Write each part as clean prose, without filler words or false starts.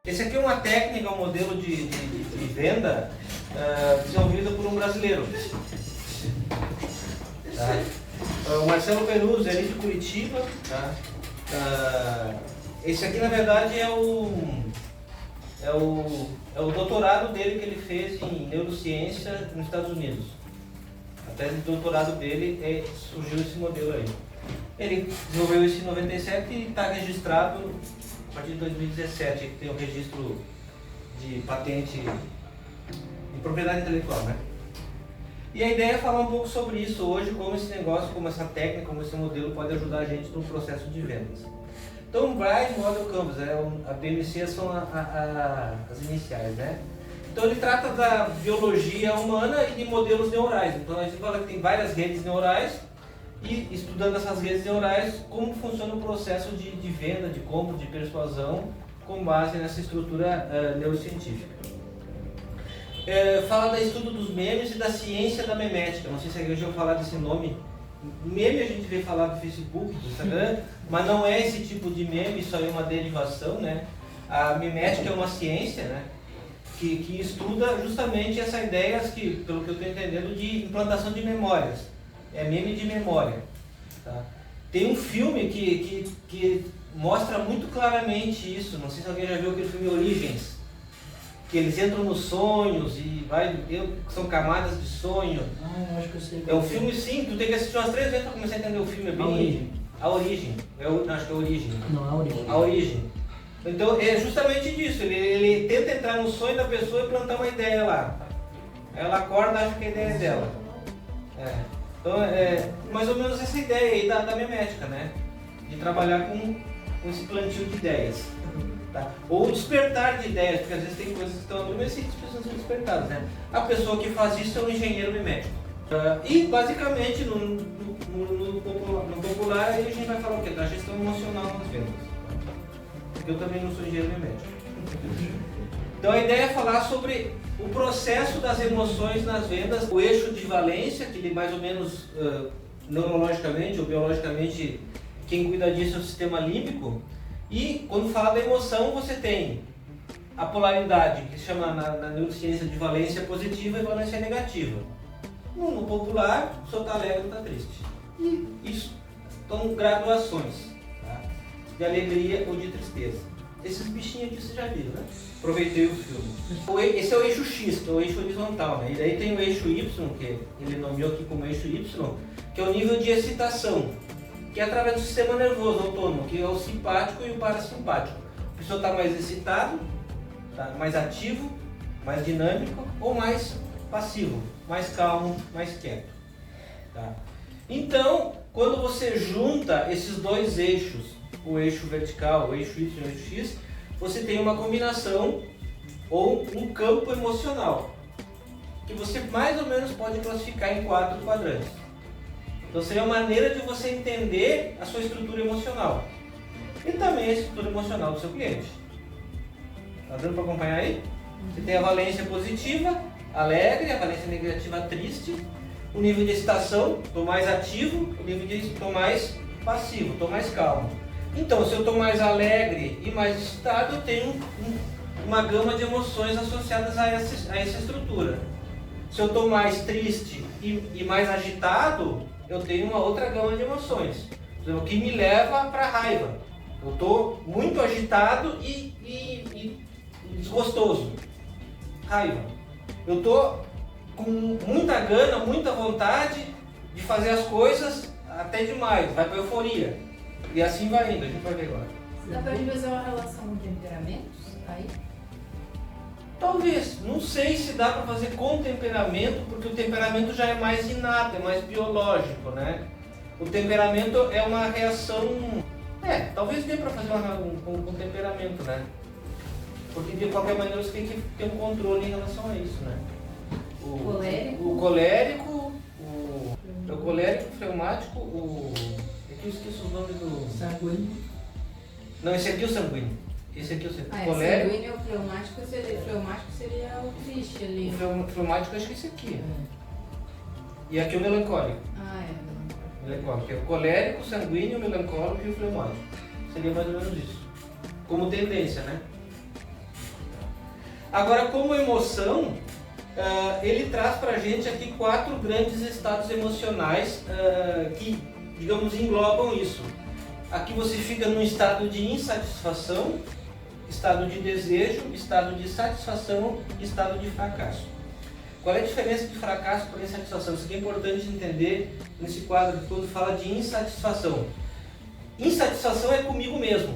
Esse aqui é uma técnica, um modelo de venda desenvolvida por um brasileiro. Tá? O Marcelo Peruzzi, ali de Curitiba. Tá? Esse aqui, na verdade, é o doutorado dele que ele fez em neurociência nos Estados Unidos. A tese de doutorado dele surgiu esse modelo aí. Ele desenvolveu isso em 97 e está registrado a partir de 2017, que tem o registro de patente de propriedade intelectual, né? E a ideia é falar um pouco sobre isso hoje, como esse negócio, como essa técnica, como esse modelo pode ajudar a gente no processo de vendas. Então, o Brain Model Canvas, a BMC são as iniciais, né? Então, ele trata da biologia humana e de modelos neurais. Então, a gente fala que tem várias redes neurais e, estudando essas redes neurais, como funciona o processo de venda, de compra, de persuasão, com base nessa estrutura neurocientífica. Fala do estudo dos memes e da ciência da memética. Não sei se alguém já ouviu falar desse nome. Meme a gente vê falar do Facebook, do Instagram, mas não é esse tipo de meme, isso aí é uma derivação, né? A memética é uma ciência, né? Que estuda justamente essa ideia, que, pelo que eu estou entendendo, de implantação de memórias. É meme de memória. Tá? Tem um filme que mostra muito claramente isso. Não sei se alguém já viu aquele filme Origens, que eles entram nos sonhos e são camadas de sonho. Eu acho que eu sei. É um filme, sim, tu tem que assistir umas 3 vezes para começar a entender o filme. É bem... A Origem. Acho que é a Origem. Não, a Origem. A Origem. Então é justamente disso, ele tenta entrar no sonho da pessoa e plantar uma ideia lá. Aí ela acorda e acha que a ideia é dela. Então é mais ou menos essa ideia aí da memética, né? De trabalhar com esse plantio de ideias. Tá? Ou despertar de ideias, porque às vezes tem coisas que estão adormecidas e precisam ser despertadas, né? A pessoa que faz isso é um engenheiro mimético. E basicamente no popular aí a gente vai falar o quê? Da gestão emocional nas vendas. Porque eu também não sou engenheiro mimético. Então a ideia é falar sobre o processo das emoções nas vendas, o eixo de valência, que ele mais ou menos neurologicamente ou biologicamente, quem cuida disso é o sistema límbico. E quando fala da emoção, você tem a polaridade, que se chama na neurociência de valência positiva e valência negativa. No popular, o pessoa está alegre ou está triste. E isso são graduações, tá? De alegria ou de tristeza. Esses bichinhos aqui você já viu, né? Aproveitei o filme. Esse é o eixo X, que é o eixo horizontal, né? E daí tem o eixo Y, que ele nomeou aqui como eixo Y, que é o nível de excitação, que é através do sistema nervoso autônomo, que é o simpático e o parasimpático. A pessoa está mais excitado, tá? Mais ativo, mais dinâmico ou mais passivo, mais calmo, mais quieto. Tá? Então, quando você junta esses dois eixos, o eixo vertical, o eixo Y e o eixo X, você tem uma combinação ou um campo emocional, que você mais ou menos pode classificar em 4 quadrantes. Então seria uma maneira de você entender a sua estrutura emocional e também a estrutura emocional do seu cliente. Tá dando para acompanhar aí? Você tem a valência positiva, alegre, a valência negativa, triste, o nível de excitação, estou mais ativo, o nível de estou mais passivo, estou mais calmo. Então, se eu estou mais alegre e mais excitado, eu tenho uma gama de emoções associadas a essa estrutura. Se eu estou mais triste e mais agitado, eu tenho uma outra gama de emoções, o que me leva para a raiva. Eu estou muito agitado e desgostoso. Raiva. Eu estou com muita gana, muita vontade de fazer as coisas até demais, vai para euforia. E assim vai indo, a gente vai ver agora. Dá para fazer uma relação com temperamentos aí? Talvez, não sei se dá para fazer com temperamento, porque o temperamento já é mais inato, é mais biológico, né? O temperamento é uma reação... talvez dê para fazer com temperamento, né? Porque de qualquer maneira você tem que ter um controle em relação a isso, né? O colérico, o fleumático, aqui eu esqueço os nomes do... Sanguíneo. Não, esse aqui é o sanguíneo. Esse aqui é o sanguíneo. Sanguíneo e o fleumático seria o triste ali. O fleumático acho que é esse aqui. E aqui é o melancólico. Melancólico. É o colérico, o sanguíneo, o melancólico e o fleumático. Seria mais ou menos isso. Como tendência, né? Agora, como emoção, ele traz para a gente aqui 4 grandes estados emocionais que, digamos, englobam isso. Aqui você fica num estado de insatisfação, estado de desejo, estado de satisfação e estado de fracasso. Qual é a diferença de fracasso para insatisfação? Isso aqui é importante entender nesse quadro quando fala de insatisfação. Insatisfação é comigo mesmo,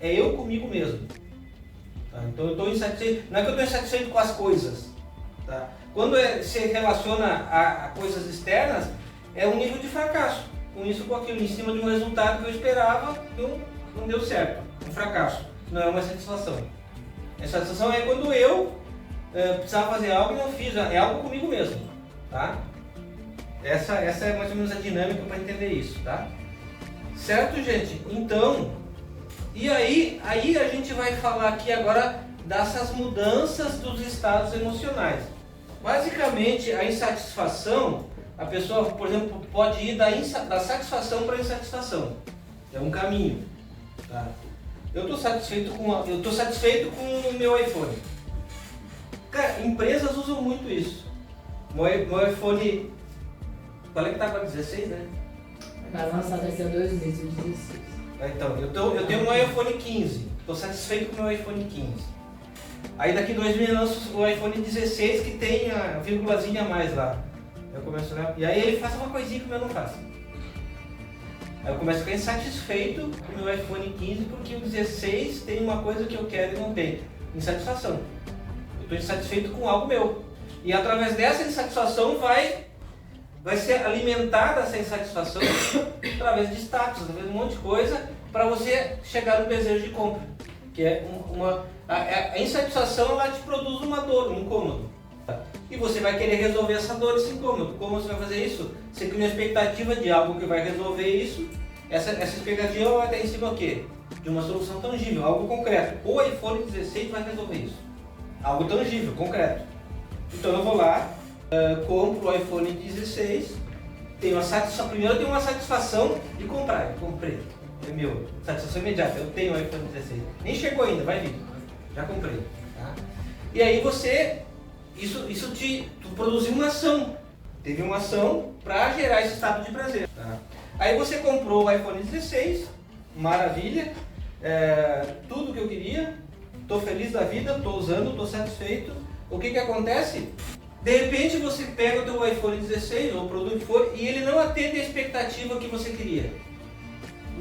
é eu comigo mesmo. Tá? Então eu estou insatisfeito, não é que eu estou insatisfeito com as coisas. Tá? Quando se relaciona a coisas externas, é um nível de fracasso. Com isso, com aquilo, em cima de um resultado que eu esperava, não deu certo. Um fracasso, não é uma satisfação. A satisfação é quando eu precisava fazer algo e não fiz, é algo comigo mesmo. Tá? Essa é mais ou menos a dinâmica para entender isso. Tá? Certo, gente? Então, e aí a gente vai falar aqui agora dessas mudanças dos estados emocionais. Basicamente, a insatisfação, a pessoa, por exemplo, pode ir da satisfação para a insatisfação. É um caminho. Tá? Eu estou satisfeito com o meu iPhone. Cara, empresas usam muito isso. Meu iPhone, qual é que tá agora? 16, né? Vai lançar daqui a 2 meses, o 16. Então, eu tenho um iPhone 15. Estou satisfeito com o meu iPhone 15. Aí daqui 2 meses lanço o iPhone 16 que tem a vírgulazinha a mais lá. Eu começo, né? E aí ele faz uma coisinha que o meu não faz. Aí eu começo a ficar insatisfeito com o meu iPhone 15 porque o 16 tem uma coisa que eu quero e não tem. Insatisfação. Eu estou insatisfeito com algo meu. E através dessa insatisfação vai ser alimentada essa insatisfação através de status, através de um monte de coisa para você chegar no desejo de compra. Que é a insatisfação, ela te produz uma dor, um incômodo. E você vai querer resolver essa dor, esse incômodo. Como você vai fazer isso? Você cria uma expectativa de algo que vai resolver isso. Essa expectativa vai ter em cima o quê? De uma solução tangível, algo concreto. O iPhone 16 vai resolver isso. Algo tangível, concreto. Então eu vou lá, compro o iPhone 16, primeiro eu tenho uma satisfação de comprar. Eu comprei, é meu, satisfação imediata, eu tenho o iPhone 16. Nem chegou ainda, vai vir, já comprei. Tá? E aí tu produziu uma ação, teve uma ação para gerar esse estado de prazer. Tá? Aí você comprou o iPhone 16, maravilha, tudo que eu queria, estou feliz da vida, estou usando, estou satisfeito. O que acontece? De repente você pega o teu iPhone 16 ou o produto que for e ele não atende a expectativa que você queria.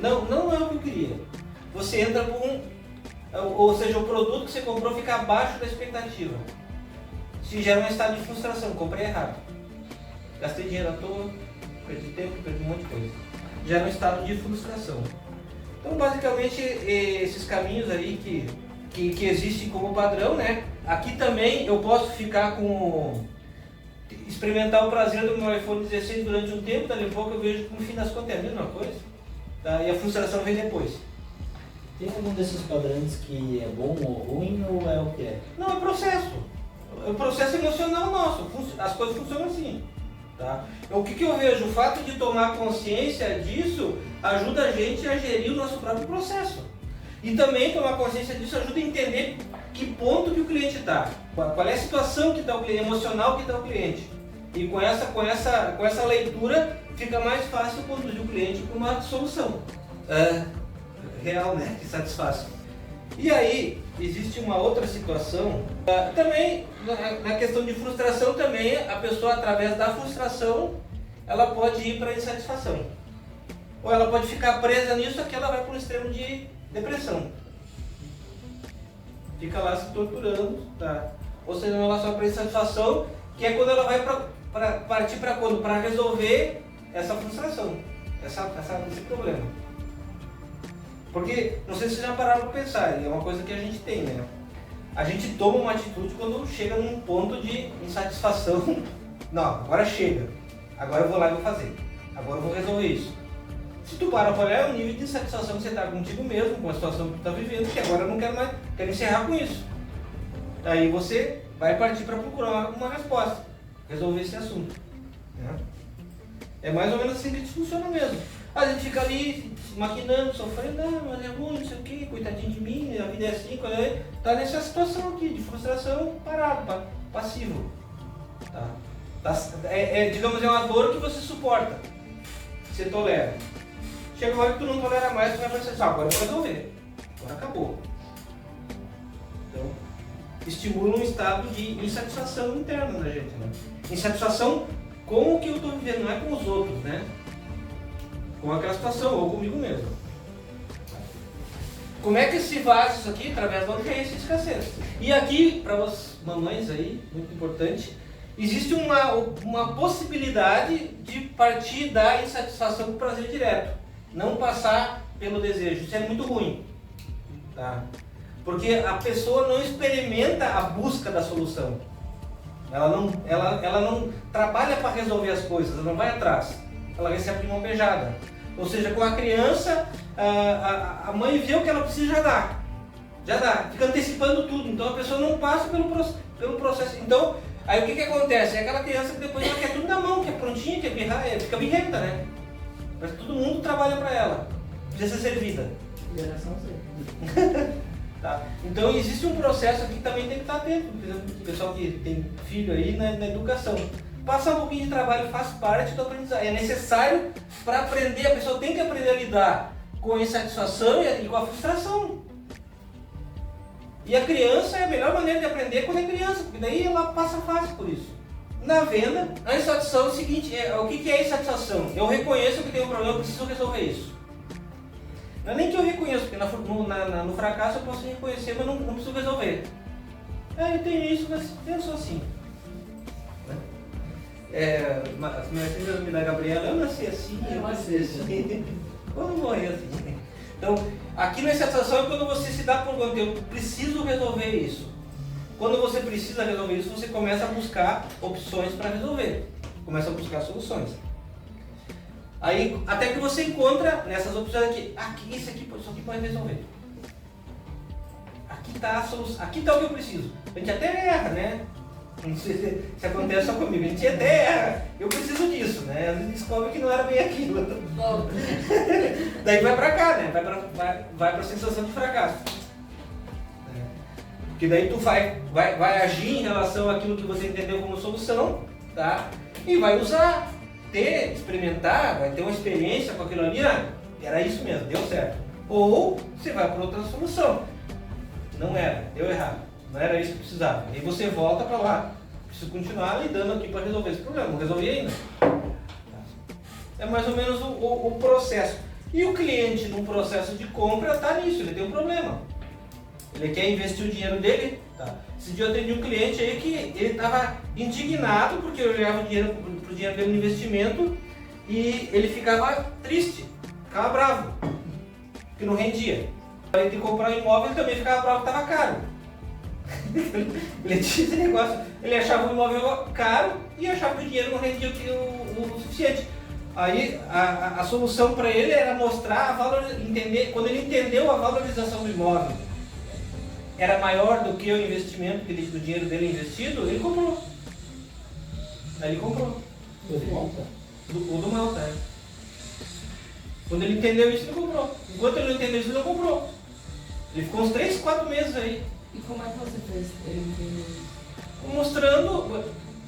Não é o que eu queria. Você entra ou seja, o produto que você comprou fica abaixo da expectativa. Se gera um estado de frustração, comprei errado. Gastei dinheiro à toa, perdi tempo, perdi um monte de coisa. Gera um estado de frustração. Então basicamente esses caminhos aí que existem como padrão, né? Aqui também eu posso ficar experimentar o prazer do meu iPhone 16 durante um tempo, dali a pouco eu vejo que no fim das contas é a mesma coisa, tá? E a frustração vem depois. Tem algum desses padrões que é bom ou ruim, ou é o que é? Não, é processo. É o processo emocional nosso, as coisas funcionam assim. Tá? O que eu vejo? O fato de tomar consciência disso ajuda a gente a gerir o nosso próprio processo. E também tomar consciência disso ajuda a entender que ponto que o cliente está, qual é a situação que está o cliente, emocional que está o cliente. E com essa leitura fica mais fácil conduzir o cliente para uma solução real, né, que satisfaça. E aí existe uma outra situação, também na questão de frustração também, a pessoa através da frustração ela pode ir para a insatisfação. Ou ela pode ficar presa nisso que ela vai para um extremo de depressão. Fica lá se torturando, tá? Ou seja, uma relação para insatisfação, que é quando ela vai partir para quando? Para resolver essa frustração, esse problema. Porque, não sei se vocês já pararam para pensar, é uma coisa que a gente tem, né? A gente toma uma atitude quando chega num ponto de insatisfação. Não, agora chega. Agora eu vou lá e vou fazer. Agora eu vou resolver isso. Se tu para para olhar, é o nível de insatisfação que você está contigo mesmo, com a situação que tu está vivendo, que agora eu não quero mais, quero encerrar com isso. Aí você vai partir para procurar uma resposta, resolver esse assunto. Né? É mais ou menos assim que funciona mesmo. A gente fica ali maquinando, sofrendo, mas é ruim, não sei o que, coitadinho de mim, a vida D5, né? Tá nessa situação aqui de frustração parado, passivo. Tá? Digamos, é uma dor que você suporta, você tolera. Chega uma hora que tu não tolera mais, tu vai pensar assim, agora eu vou resolver, agora acabou. Então, estimula um estado de insatisfação interna da gente, né? Insatisfação com o que eu estou vivendo, não é com os outros, né? Com aquela situação, ou comigo mesmo. Como é que se faz isso aqui? Através da urgência e escassez. E aqui, para as mamães aí, muito importante, existe uma possibilidade de partir da insatisfação para o prazer direto. Não passar pelo desejo. Isso é muito ruim. Tá? Porque a pessoa não experimenta a busca da solução. Ela não trabalha para resolver as coisas, ela não vai atrás. Ela recebe de mão beijada. Ou seja, com a criança, a mãe vê o que ela precisa, já dá. Fica antecipando tudo. Então a pessoa não passa pelo processo. Então, aí o que acontece? É aquela criança que depois ela quer tudo na mão, quer prontinha, quer birrar, fica birrenta, né? Mas todo mundo trabalha para ela. Precisa ser servida. Geração Z. Tá? Então existe um processo aqui que também tem que estar atento. Por exemplo, o pessoal que tem filho aí na educação. Passar um pouquinho de trabalho faz parte do aprendizado. É necessário para aprender, a pessoa tem que aprender a lidar com a insatisfação e com a frustração. E a criança é a melhor maneira de aprender quando é criança, porque daí ela passa fácil por isso. Na venda, a insatisfação é o seguinte, o que é a insatisfação? Eu reconheço que tem um problema, eu preciso resolver isso. Não é nem que eu reconheço, porque no fracasso eu posso reconhecer, mas não preciso resolver. Eu tenho isso, mas eu sou assim. As minhas filhas da Gabriela, eu nasci assim, eu nasci assim. Quando morrer assim. Então, aqui na insatisfação é quando você se dá por conta, eu preciso resolver isso. Quando você precisa resolver isso, você começa a buscar opções para resolver. Começa a buscar soluções. Aí, até que você encontra nessas opções aqui, isso aqui pode resolver. Aqui está a solução, aqui está o que eu preciso. A gente até erra, né? Não sei se acontece só comigo, a gente até erra. Eu preciso disso, né? A gente descobre que não era bem aquilo. Daí vai para cá, né? Vai para a sensação de fracasso. Porque daí tu vai agir em relação àquilo que você entendeu como solução, tá? E vai usar. Experimentar, vai ter uma experiência com aquilo ali, era isso mesmo, deu certo. Ou você vai para outra solução. Não era, deu errado, não era isso que precisava. E aí você volta para lá, preciso continuar lidando aqui para resolver esse problema, não resolvi ainda. É mais ou menos o processo. E o cliente num processo de compra está nisso, ele tem um problema. Ele quer investir o dinheiro dele. Tá. Esse dia eu atendi um cliente aí que ele estava indignado porque eu levava o dinheiro dele no investimento e ele ficava triste, ficava bravo, porque não rendia. Ele de comprar um imóvel, ele também ficava bravo que estava caro. Ele tinha esse negócio, ele achava o imóvel caro e achava que o dinheiro não rendia o suficiente. Aí a solução para ele era mostrar quando ele entendeu a valorização do imóvel era maior do que o investimento do dinheiro dele investido, ele comprou. Aí ele comprou. O do Malta? O do Malta, é. Quando ele entendeu isso, ele comprou. Enquanto ele não entendeu isso, ele não comprou. Ele ficou uns 3, 4 meses aí. E como é que você fez ele entender isso? Mostrando,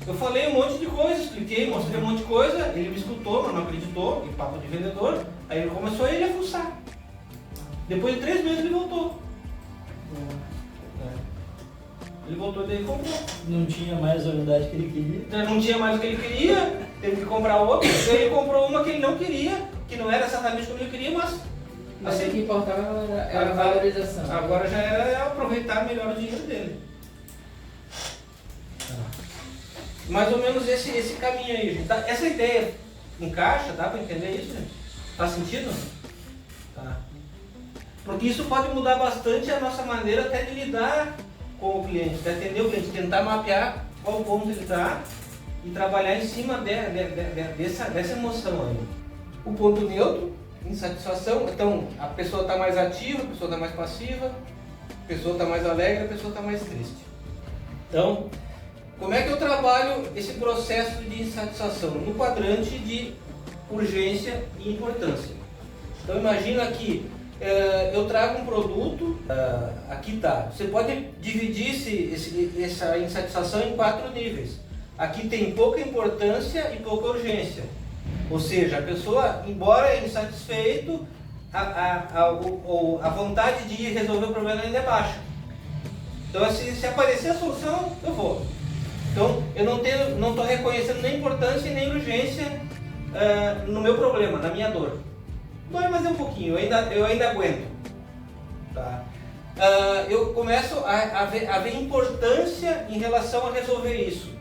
eu falei um monte de coisa, expliquei, mostrei um monte de coisa, ele me escutou, mas não acreditou, e papo de vendedor. Aí ele começou a fuçar. Depois de 3 meses ele voltou. Ele voltou e daí comprou. Não tinha mais a unidade que ele queria. Não tinha mais o que ele queria, teve que comprar outra. Ele comprou uma que ele não queria, que não era exatamente como ele queria, mas assim, o que importava era a valorização. Agora já era aproveitar melhor o dinheiro dele. Mais ou menos esse caminho aí, gente. Essa ideia encaixa? Dá para entender isso, gente? Faz sentido? Tá. Porque isso pode mudar bastante a nossa maneira até de lidar com o cliente, de atender o cliente, tentar mapear qual ponto ele está e trabalhar em cima dessa emoção aí. O ponto neutro, insatisfação, então a pessoa está mais ativa, a pessoa está mais passiva, a pessoa está mais alegre, a pessoa está mais triste. Então, como é que eu trabalho esse processo de insatisfação? No quadrante de urgência e importância. Então imagina que eu trago um produto, aqui tá. Você pode dividir essa insatisfação em 4 níveis. Aqui tem pouca importância e pouca urgência. Ou seja, a pessoa, embora insatisfeito, a vontade de resolver o problema ainda é baixa. Então, se aparecer a solução, eu vou. Então, eu não estou reconhecendo nem importância e nem urgência no meu problema, na minha dor. Dói, mas é um pouquinho, eu ainda aguento. Tá? Eu começo a ver importância em relação a resolver isso.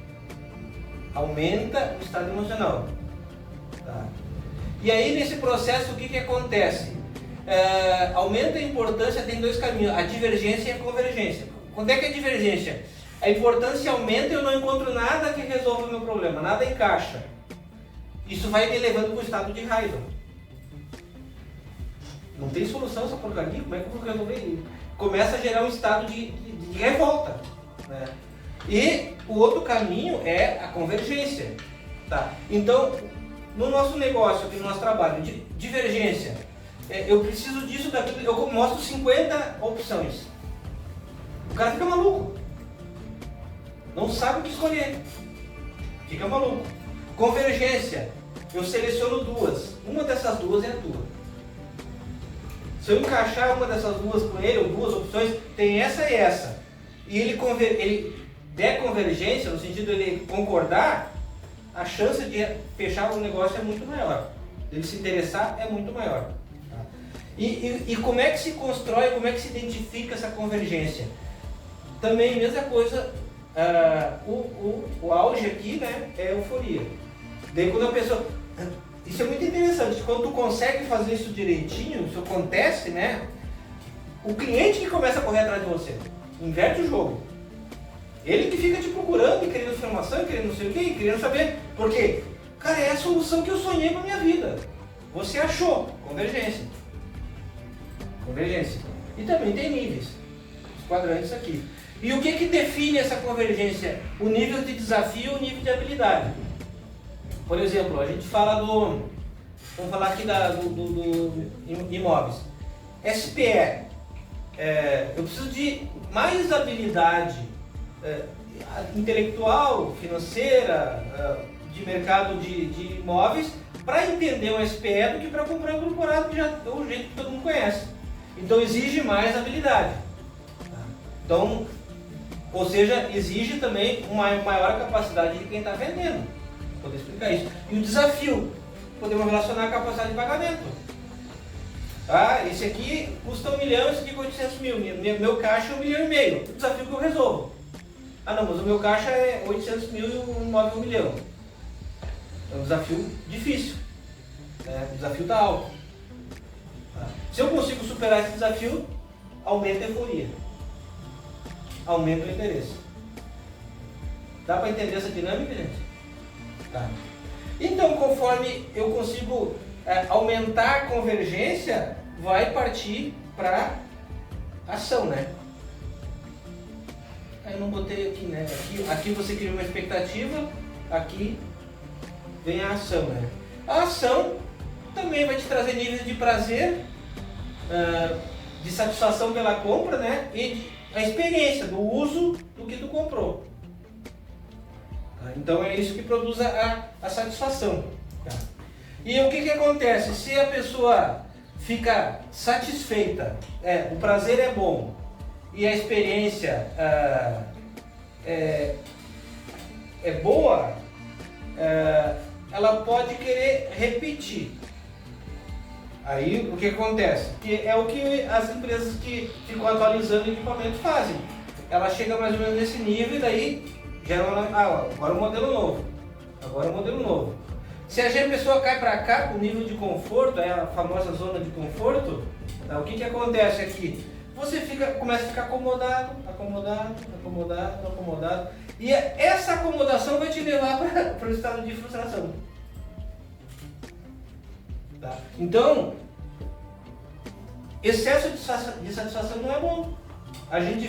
Aumenta o estado emocional. Tá? E aí, nesse processo, o que acontece? Aumenta a importância, tem 2 caminhos, a divergência e a convergência. Quando é que é a divergência? A importância aumenta e eu não encontro nada que resolva o meu problema, nada encaixa. Isso vai me levando para o estado de raiva. Não tem solução essa porcaria, como é que eu vou resolver isso? Começa a gerar um estado de revolta. Né? E o outro caminho é a convergência. Tá? Então, no nosso negócio, aqui no nosso trabalho, de divergência, eu preciso disso, daquilo, eu mostro 50 opções. O cara fica maluco. Não sabe o que escolher. Fica maluco. Convergência. Eu seleciono 2. Uma dessas 2 é a tua. Se eu encaixar uma dessas 2 com ele, ou 2 opções, tem essa e essa. E ele der convergência, no sentido de ele concordar, a chance de fechar o negócio é muito maior. Ele se interessar é muito maior. Tá? E como é que se constrói, como é que se identifica essa convergência? Também, mesma coisa, o auge aqui, né, é a euforia. Daí quando a pessoa... Isso é muito interessante, quando tu consegue fazer isso direitinho, isso acontece, né? O cliente que começa a correr atrás de você, inverte o jogo. Ele que fica te procurando, querendo informação, querendo não sei o quê, querendo saber. Porque, cara, é a solução que eu sonhei pra minha vida. Você achou. Convergência. Convergência. E também tem níveis. Os quadrantes aqui. E o que define essa convergência? O nível de desafio e o nível de habilidade. Por exemplo, a gente fala vamos falar aqui do imóveis. SPE. Eu preciso de mais habilidade intelectual, financeira, de mercado de imóveis, para entender um SPE do que para comprar um corporado, que já é o jeito que todo mundo conhece. Então exige mais habilidade. Então, ou seja, exige também uma maior capacidade de quem está vendendo. Vou poder explicar isso. E o desafio, podemos relacionar a capacidade de pagamento. Esse aqui custa 1 milhão, esse aqui custa 800 mil. Meu caixa é 1,5 milhão. O desafio que eu resolvo. Não, mas o meu caixa é 800 mil e o imóvel 1 milhão. É um desafio difícil. O desafio está alto. Se eu consigo superar esse desafio, aumenta a euforia. Aumenta o interesse. Dá para entender essa dinâmica, gente? Tá. Então, conforme eu consigo aumentar a convergência, vai partir para ação, né? Aí eu não botei aqui, né? Aqui você cria uma expectativa, aqui vem a ação, né? A ação também vai te trazer níveis de prazer, de satisfação pela compra, né? E a experiência do uso do que tu comprou. Então é isso que produz a satisfação. Tá? E o que acontece? Se a pessoa fica satisfeita, o prazer é bom e a experiência é boa, ela pode querer repetir. Aí o que acontece? Que é o que as empresas que ficam atualizando o equipamento fazem. Ela chega mais ou menos nesse nível e daí gera agora um modelo novo. Agora um modelo novo. Se a pessoa cai para cá com o nível de conforto, a famosa zona de conforto, tá? O que acontece aqui? Você começa a ficar acomodado. E essa acomodação vai te levar para o estado de frustração. Tá? Então, excesso de satisfação não é bom. A gente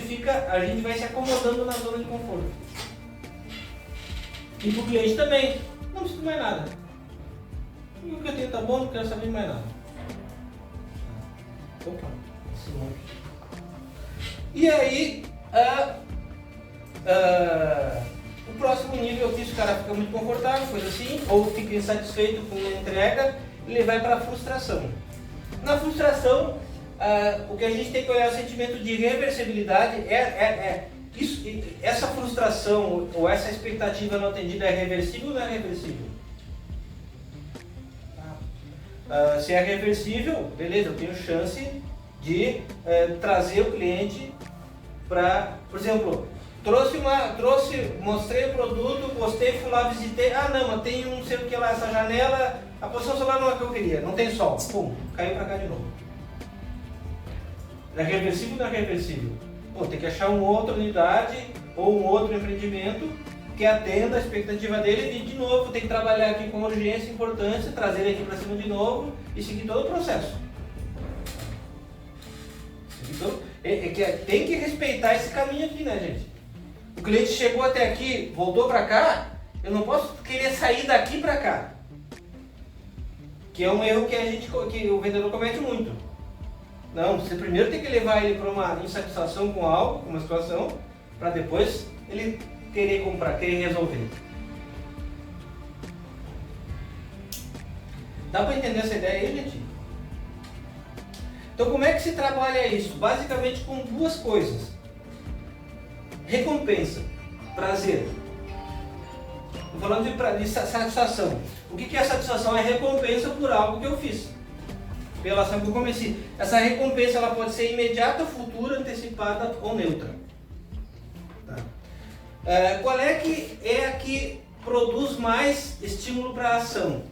vai se acomodando na zona de conforto. E para o cliente também, não preciso mais nada. O que eu tenho tá bom, não quero saber mais nada. Opa, esse monte. E aí, o próximo nível aqui, se o cara fica muito confortável, coisa assim, ou fica insatisfeito com a entrega, ele vai para a frustração. Na frustração, o que a gente tem que olhar é o sentimento de reversibilidade. Essa frustração ou essa expectativa não atendida é reversível ou não é reversível? Se é reversível, beleza, eu tenho chance de trazer o cliente para, por exemplo, mostrei o produto, gostei, fui lá, visitei, não, mas tem não sei o que lá, essa janela, a posição solar não é o que eu queria, não tem sol, pum, caiu para cá de novo. É reversível ou não é reversível? Pô, tem que achar uma outra unidade ou um outro empreendimento que atenda a expectativa dele e de novo tem que trabalhar aqui com urgência, importância, trazer ele aqui para cima de novo e seguir todo o processo. Tem que respeitar esse caminho aqui, né, gente? O cliente chegou até aqui, voltou para cá, eu não posso querer sair daqui para cá. Que é um erro que o vendedor comete muito. Não, você primeiro tem que levar ele para uma insatisfação com algo, com uma situação, para depois ele querer comprar, querer resolver. Dá para entender essa ideia aí, gente? Então como é que se trabalha isso? Basicamente com duas coisas. Recompensa, prazer. Estou falando de satisfação. O que é satisfação? É recompensa por algo que eu fiz. Pela ação que eu comecei. Essa recompensa ela pode ser imediata, futura, antecipada ou neutra. Tá. Qual é a que produz mais estímulo para a ação?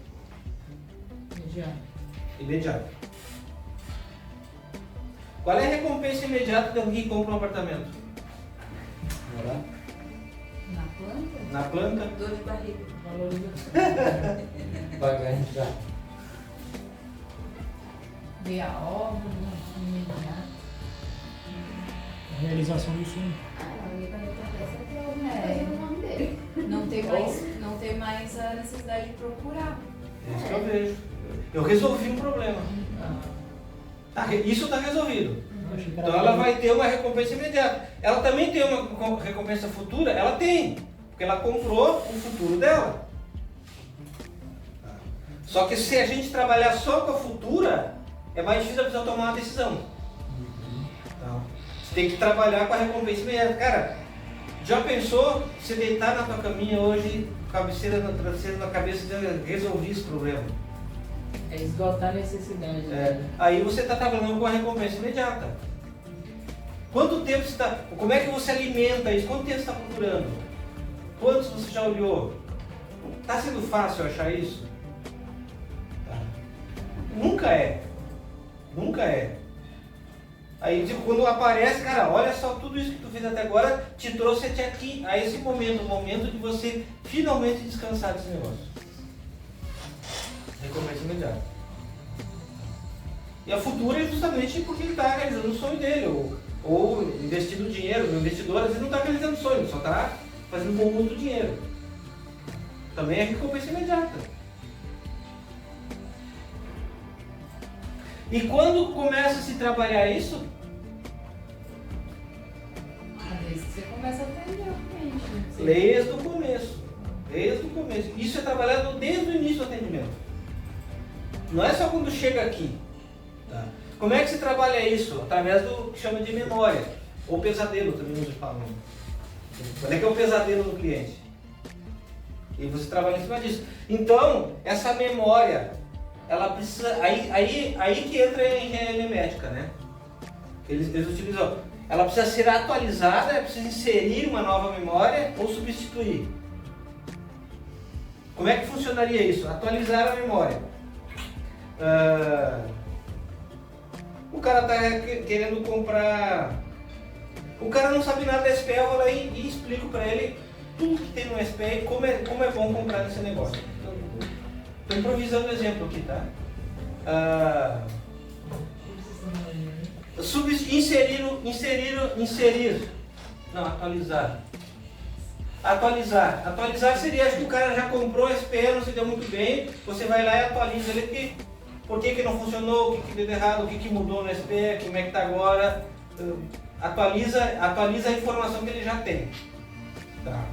Imediato. Qual é a recompensa imediata de alguém que compra um apartamento? Morar? Na planta? Na planta? Dor de barriga. Valorização. Pagar entrar. Ver a obra, imediato. A realização do sonho. Não ter mais a necessidade de procurar. É isso que eu vejo. Eu resolvi um problema. Isso está resolvido. Então ela vai ter uma recompensa imediata. Ela também tem uma recompensa futura? Ela tem. Porque ela comprou o futuro dela. Só que se a gente trabalhar só com a futura, é mais difícil a pessoa tomar uma decisão. Então, você tem que trabalhar com a recompensa imediata. Cara, já pensou se deitar na tua caminha hoje, cabeceira na travesseira na cabeça e resolver esse problema? É esgotar a necessidade. Aí você está trabalhando com a recompensa imediata. Quanto tempo você está... Como é que você alimenta isso? Quanto tempo você está procurando? Quantos você já olhou? Está sendo fácil achar isso? Tá. Nunca é. Nunca é. Aí tipo, quando aparece, cara, olha só, tudo isso que tu fez até agora te trouxe até aqui, a esse momento, o momento de você finalmente descansar desse negócio. Recompensa imediata. E a futura é justamente porque ele está realizando o sonho dele, ou investindo dinheiro. O investidor às vezes não está realizando o sonho, ele só está fazendo bom uso do dinheiro. Também é recompensa imediata. E quando começa a se trabalhar isso? Desde que você começa a atender o cliente. Desde o começo. Desde o começo. Isso é trabalhado desde o início do atendimento. Não é só quando chega aqui. Tá? Como é que se trabalha isso? Através do que chama de memória. Ou pesadelo também nos falam. Qual é que é o pesadelo do cliente? E você trabalha em cima disso. Então, essa memória, ela precisa... Aí que entra a engenharia médica, né? Eles utilizam... Ela precisa ser atualizada, precisa inserir uma nova memória ou substituir. Como é que funcionaria isso? Atualizar a memória. O cara está querendo comprar... O cara não sabe nada da SPE, eu vou lá e explico para ele tudo que tem no SPE e como é bom comprar nesse negócio. Estou improvisando o exemplo aqui, tá? Inserir. Não, atualizar. Atualizar seria, acho que o cara já comprou o SPE, não se deu muito bem, você vai lá e atualiza ele, porque por que não funcionou, o que deu errado, o que mudou no SPE, como é que está agora. Atualiza a informação que ele já tem. Tá?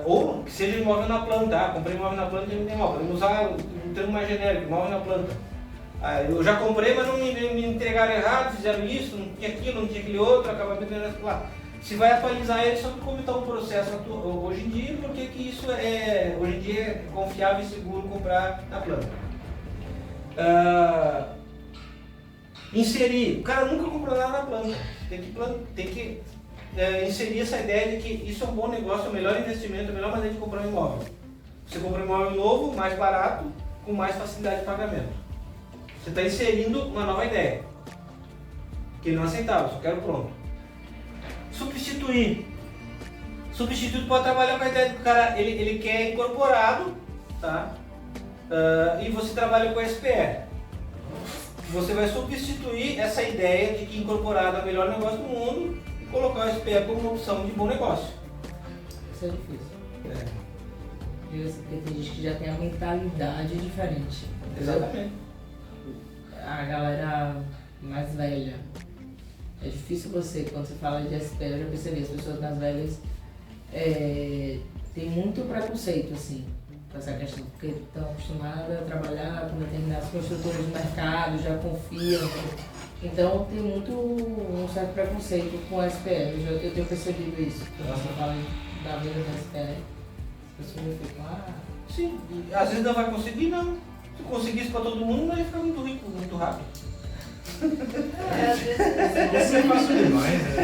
Ou que seja imóvel na planta. Comprei imóvel na planta e não tem imóvel. Podemos usar um termo mais genérico, imóvel na planta. Eu já comprei, mas não me entregaram errado, fizeram isso, não tinha aquilo, não tinha aquele outro, acabamento não era lá. Se vai atualizar ele sobre como está o processo hoje em dia, porque que isso hoje em dia é confiável e seguro comprar na planta. Inserir, o cara nunca comprou nada na planta, tem que inserir essa ideia de que isso é um bom negócio, é o melhor investimento, é a melhor maneira de comprar um imóvel. Você compra um imóvel novo, mais barato, com mais facilidade de pagamento. Você está inserindo uma nova ideia, que ele não aceitava, só quero pronto. Substituir. Substituto pode trabalhar com a ideia de que o cara ele quer incorporado, tá? E você trabalha com SPE. Você vai substituir essa ideia de que incorporado é o melhor negócio do mundo e colocar o SPE como uma opção de bom negócio. Isso é difícil. Porque tem gente que já tem a mentalidade diferente. Exatamente. A galera mais velha. É difícil você, quando você fala de SPE, eu já percebi, as pessoas mais velhas têm muito preconceito, assim, com essa questão, porque estão acostumadas a trabalhar com determinadas construtoras de mercado, já confiam. Então tem muito um certo preconceito com a SPE. Eu tenho percebido isso. Quando você fala da venda da SPE, as pessoas ficam, Sim, às vezes não vai conseguir, não. Se conseguisse para todo mundo, não ia ficar muito rico, muito rápido. Às vezes Isso é fácil demais, né?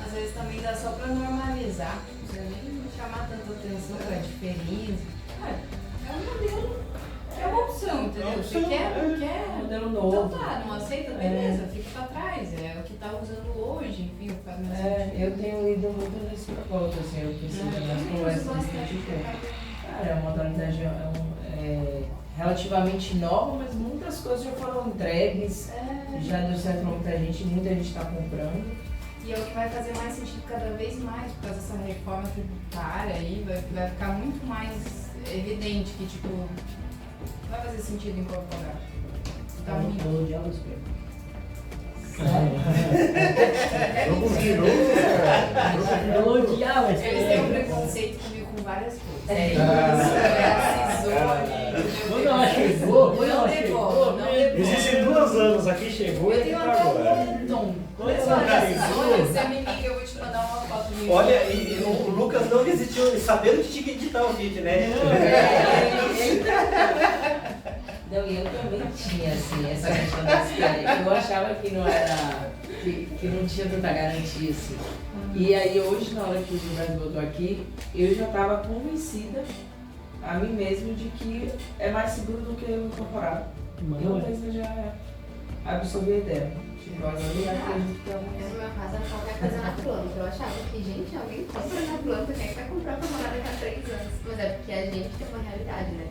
às vezes também dá só pra normalizar, não precisa nem chamar tanta atenção pra diferença. É um modelo, é uma opção, entendeu? Você quer, não quer? modelo novo. Então tá, não aceita, beleza, fica pra trás. É o que tá usando hoje, enfim, faz mais sentido. Eu tenho lido muito nesse ponto, assim, eu percebi nas conversas que a gente tem. Cara, é uma modalidade relativamente nova, mas muitas coisas já foram entregues, já deu certo pra muita gente está comprando. E é o que vai fazer mais sentido cada vez mais, por causa dessa reforma tributária aí, vai ficar muito mais evidente que, tipo, vai fazer sentido incorporar. Tá muito. Eu odiava os prêmios. Eu odiava esse Eles têm um preconceito comigo com várias coisas. É isso, é a Cisone. Quando ela chegou, Não devolve, não devolve. Existem 2 anos aqui, chegou Eu e tenho tá até agora. um tom. Quando Olha, ela Cisone, chegou, você me liga, eu vou te mandar uma foto minha. Olha, e o Lucas não resistiu, sabendo que tinha que editar o vídeo, né? Não, e eu também tinha, assim, essa questão da SPE. Eu achava que não era, que não tinha tanta garantia, assim. E aí hoje, na hora que o Gilberto botou aqui, eu já estava convencida a mim mesmo de que é mais seguro do que o incorporado. Eu mesmo já absorvi a ideia. Tipo, agora eu acredito que é No meu caso era qualquer coisa na planta. Eu achava que, gente, alguém compra na planta, quem é que vai comprar pra morar daqui a 3 anos? Mas é porque a gente tem uma realidade, né?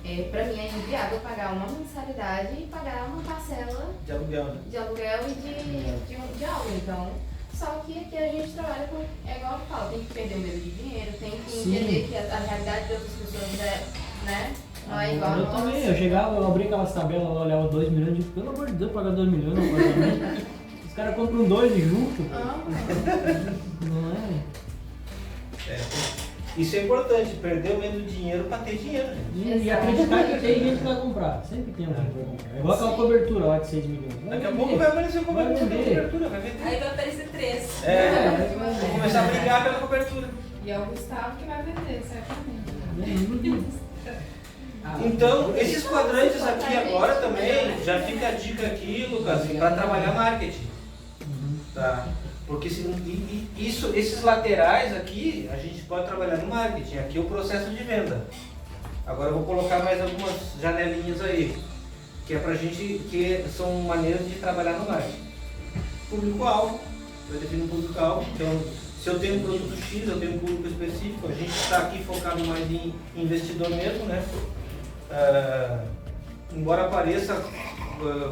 Tipo, pra mim é inviável pagar uma mensalidade e pagar uma parcela De aluguel, né? de aluguel e de aula. Então, só que aqui a gente trabalha com, é igual eu falo, tem que perder o medo de dinheiro, tem que entender que a realidade de outras pessoas é, né? Não é igual a Eu nossa. também, eu chegava, eu abria aquelas tabelas, eu olhava 2 milhões, eu digo, pelo amor de Deus, pagar 2 milhões no apartamento. Os caras compram 2 e junto. Não é? Isso é importante, perder o medo do dinheiro para ter dinheiro, gente. E acreditar que tem gente que vai comprar. Sempre tem alguém que vai comprar. É igual aquela cobertura lá de 6 milhões. Daqui a pouco vai aparecer uma Vai vender. cobertura, vai vender. Aí vai aparecer 3. Vou começar a brigar pela cobertura. E é o Gustavo que vai vender, certamente. Então, esses quadrantes aqui agora também, já fica a dica aqui, Lucas, para trabalhar marketing. Tá? Porque esses laterais aqui, a gente pode trabalhar no marketing. Aqui é o processo de venda. Agora eu vou colocar mais algumas janelinhas aí, que é pra gente, que são maneiras de trabalhar no marketing. Público-alvo, vai definir um público-alvo. Então, se eu tenho um produto X, eu tenho um público específico, a gente está aqui focado mais em investidor mesmo, né? Embora pareça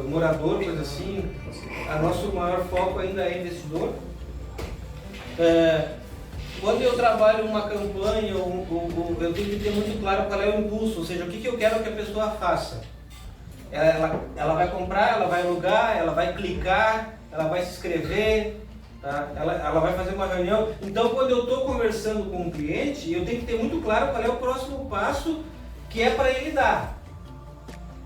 morador, coisa assim, nosso maior foco ainda é investidor. quando eu trabalho uma campanha, eu tenho que ter muito claro qual é o impulso, ou seja, o que eu quero que a pessoa faça. Ela vai comprar, ela vai alugar, ela vai clicar, ela vai se inscrever, tá? Ela vai fazer uma reunião. Então, quando eu estou conversando com um cliente, eu tenho que ter muito claro qual é o próximo passo que é para ele dar.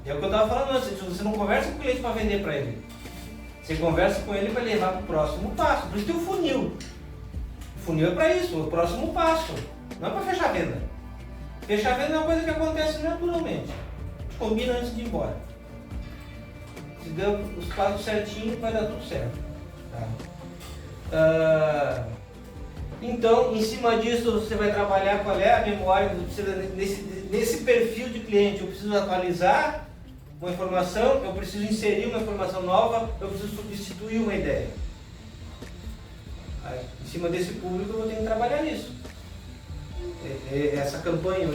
É o que eu estava falando antes, você não conversa com o cliente para vender para ele. Você conversa com ele para levar para o próximo passo. Por isso tem o funil. O funil é para isso, o próximo passo. Não é para fechar a venda. Fechar a venda é uma coisa que acontece naturalmente. A gente combina antes de ir embora. Se der os passos certinho, vai dar tudo certo. Tá? Então, em cima disso, você vai trabalhar qual é a memória. Nesse perfil de cliente, eu preciso atualizar uma informação, eu preciso inserir uma informação nova, eu preciso substituir uma ideia. Aí, em cima desse público, eu vou ter que trabalhar nisso. Essa campanha,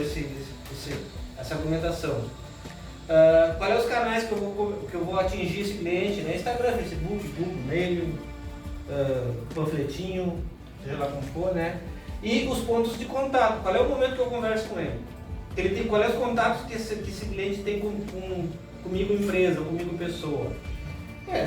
essa argumentação. Quais são os canais que eu vou atingir esse cliente? Né? Instagram, Facebook, Google, e-mail, panfletinho, seja lá como for, né? E os pontos de contato. Qual é o momento que eu converso com ele? Qual é os contatos que esse cliente tem comigo empresa, comigo pessoa?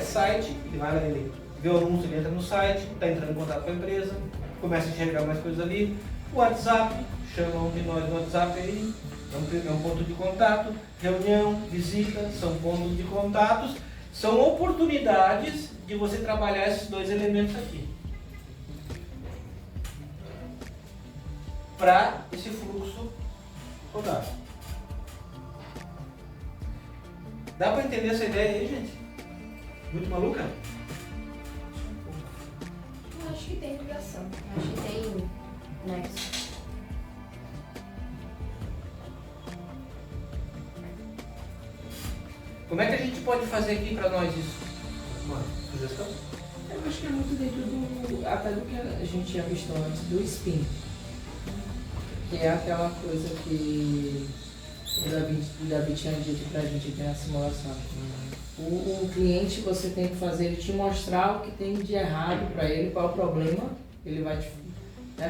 Site, ele vai lá, ele vê o anúncio, ele entra no site, está entrando em contato com a empresa, começa a enxergar mais coisas ali. WhatsApp, chama um de nós no WhatsApp aí, é um ponto de contato. Reunião, visita, são pontos de contatos, são oportunidades de você trabalhar esses dois elementos aqui. Para esse fluxo rodar. Dá para entender essa ideia aí, gente? Muito maluca? Eu acho que tem ligação. Eu acho que tem nexo. Como é que a gente pode fazer aqui para nós isso? Uma sugestão? Eu acho que é muito dentro até do que a gente já visto antes, do spin. Que é aquela coisa que o Davi tinha dito pra gente aqui na simulação. O cliente, você tem que fazer ele te mostrar o que tem de errado para ele, qual é o problema. Ele vai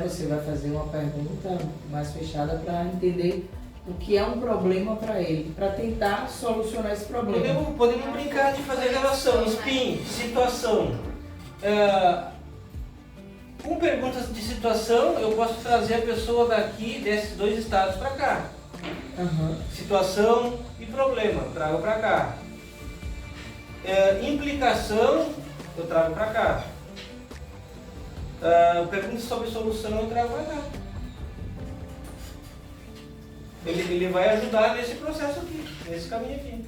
você vai fazer uma pergunta mais fechada para entender o que é um problema para ele, para tentar solucionar esse problema. Podemos brincar de fazer relação, spin, situação. Com perguntas de situação, eu posso trazer a pessoa daqui, desses dois estados para cá. Situação e problema, trago para cá. Implicação, eu trago para cá. Pergunta sobre solução, eu trago para cá. Ele vai ajudar nesse processo aqui, nesse caminho aqui.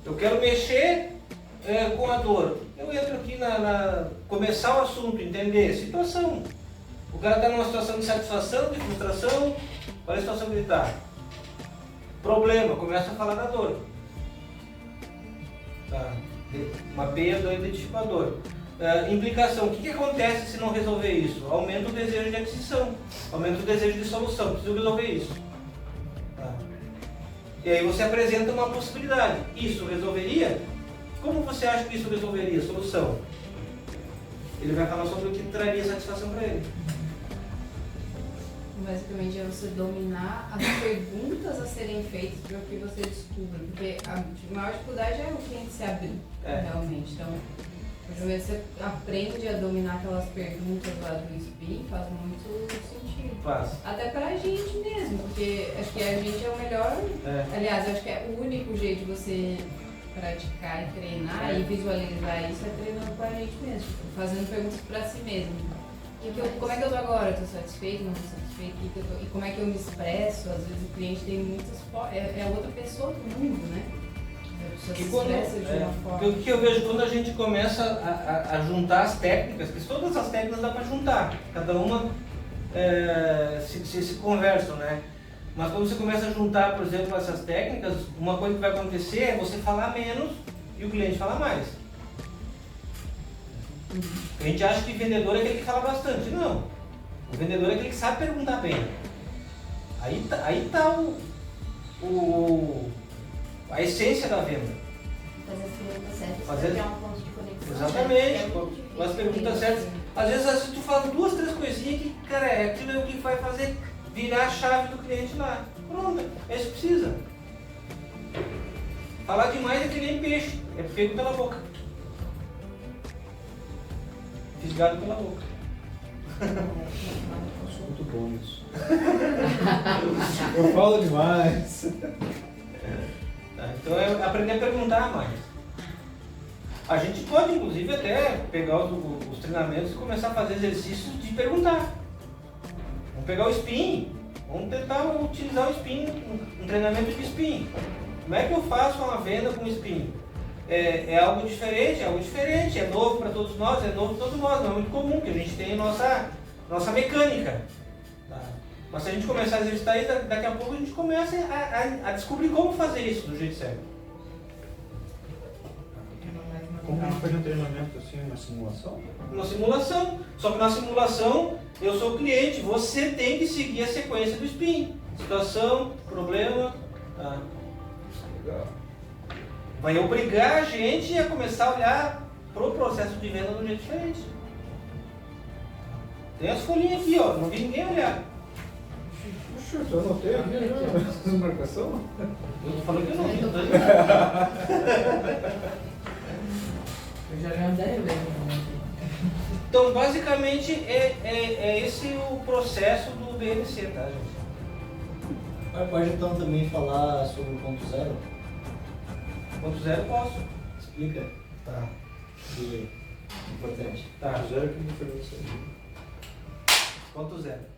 Eu quero mexer com a dor. Eu entro aqui começar o assunto, entender situação. O cara está numa situação de satisfação, de frustração. Qual é a situação que ele está? Problema, começa a falar da dor. Tá. Mapeia do identificador. Implicação, o que acontece se não resolver isso? Aumenta o desejo de aquisição, aumenta o desejo de solução, preciso resolver isso. Tá. E aí você apresenta uma possibilidade. Isso resolveria? Como você acha que isso resolveria? Solução. Ele vai falar sobre o que traria satisfação para ele. Basicamente é você dominar as perguntas a serem feitas para que você descubra. Porque a maior dificuldade é o cliente se abrir, realmente. Então, você aprende a dominar aquelas perguntas lá do SPI, faz muito sentido. Faz. Até pra gente mesmo, porque acho que a gente é o melhor. Aliás, acho que é o único jeito de você praticar e treinar e visualizar isso é treinando com a gente mesmo, fazendo perguntas pra si mesmo. Como é que eu tô agora? Eu tô satisfeito, não tô satisfeito? E como é que eu me expresso? Às vezes o cliente tem muitas formas, é outra pessoa do mundo, né? A pessoa se expressa de uma forma. O que eu vejo quando a gente começa a juntar as técnicas, porque todas as técnicas dá para juntar, cada uma se conversam, né? Mas quando você começa a juntar, por exemplo, essas técnicas, uma coisa que vai acontecer é você falar menos e o cliente falar mais. A gente acha que vendedor é aquele que fala bastante. Não. O vendedor é aquele que sabe perguntar bem. Aí tá a essência da venda. fazer as perguntas certas Fazer- para criar um ponto de conexão. Exatamente, né? Que é muito difícil. as perguntas certas. Às vezes tu fala 2, 3 coisinhas que, cara, aquilo é o que vai fazer virar a chave do cliente lá. Pronto, é isso que precisa. Falar demais é que nem peixe, é pego pela boca. Fisgado pela boca. Muito bom isso. Eu falo demais. Tá, então é aprender a perguntar mais. A gente pode, inclusive, até pegar os treinamentos e começar a fazer exercícios de perguntar. Vamos pegar o spin, vamos tentar utilizar o spin, um treinamento de spin. Como é que eu faço uma venda com spin? É algo diferente, é novo para todos nós, não é muito comum, porque a gente tem nossa mecânica. Tá? Mas se a gente começar a exercitar isso, daqui a pouco a gente começa a descobrir como fazer isso do jeito certo. Como que faz um treinamento assim, uma simulação? Uma simulação. Só que na simulação eu sou o cliente, você tem que seguir a sequência do spin. Situação, problema. Tá? Legal. Vai obrigar a gente a começar a olhar pro processo de venda de um jeito diferente. Tem as folhinhas aqui, ó, não vi ninguém olhar. Puxa, eu anotei aqui já. Marcação? Eu tô falando que eu não vi. Eu já vi umas 10 vezes. Então, basicamente, é esse o processo do BNC, tá, gente? Pode então também falar sobre o ponto zero? Ponto zero posso. Explica. Tá. Que é importante. Tá. Zero que diferença. Ponto zero.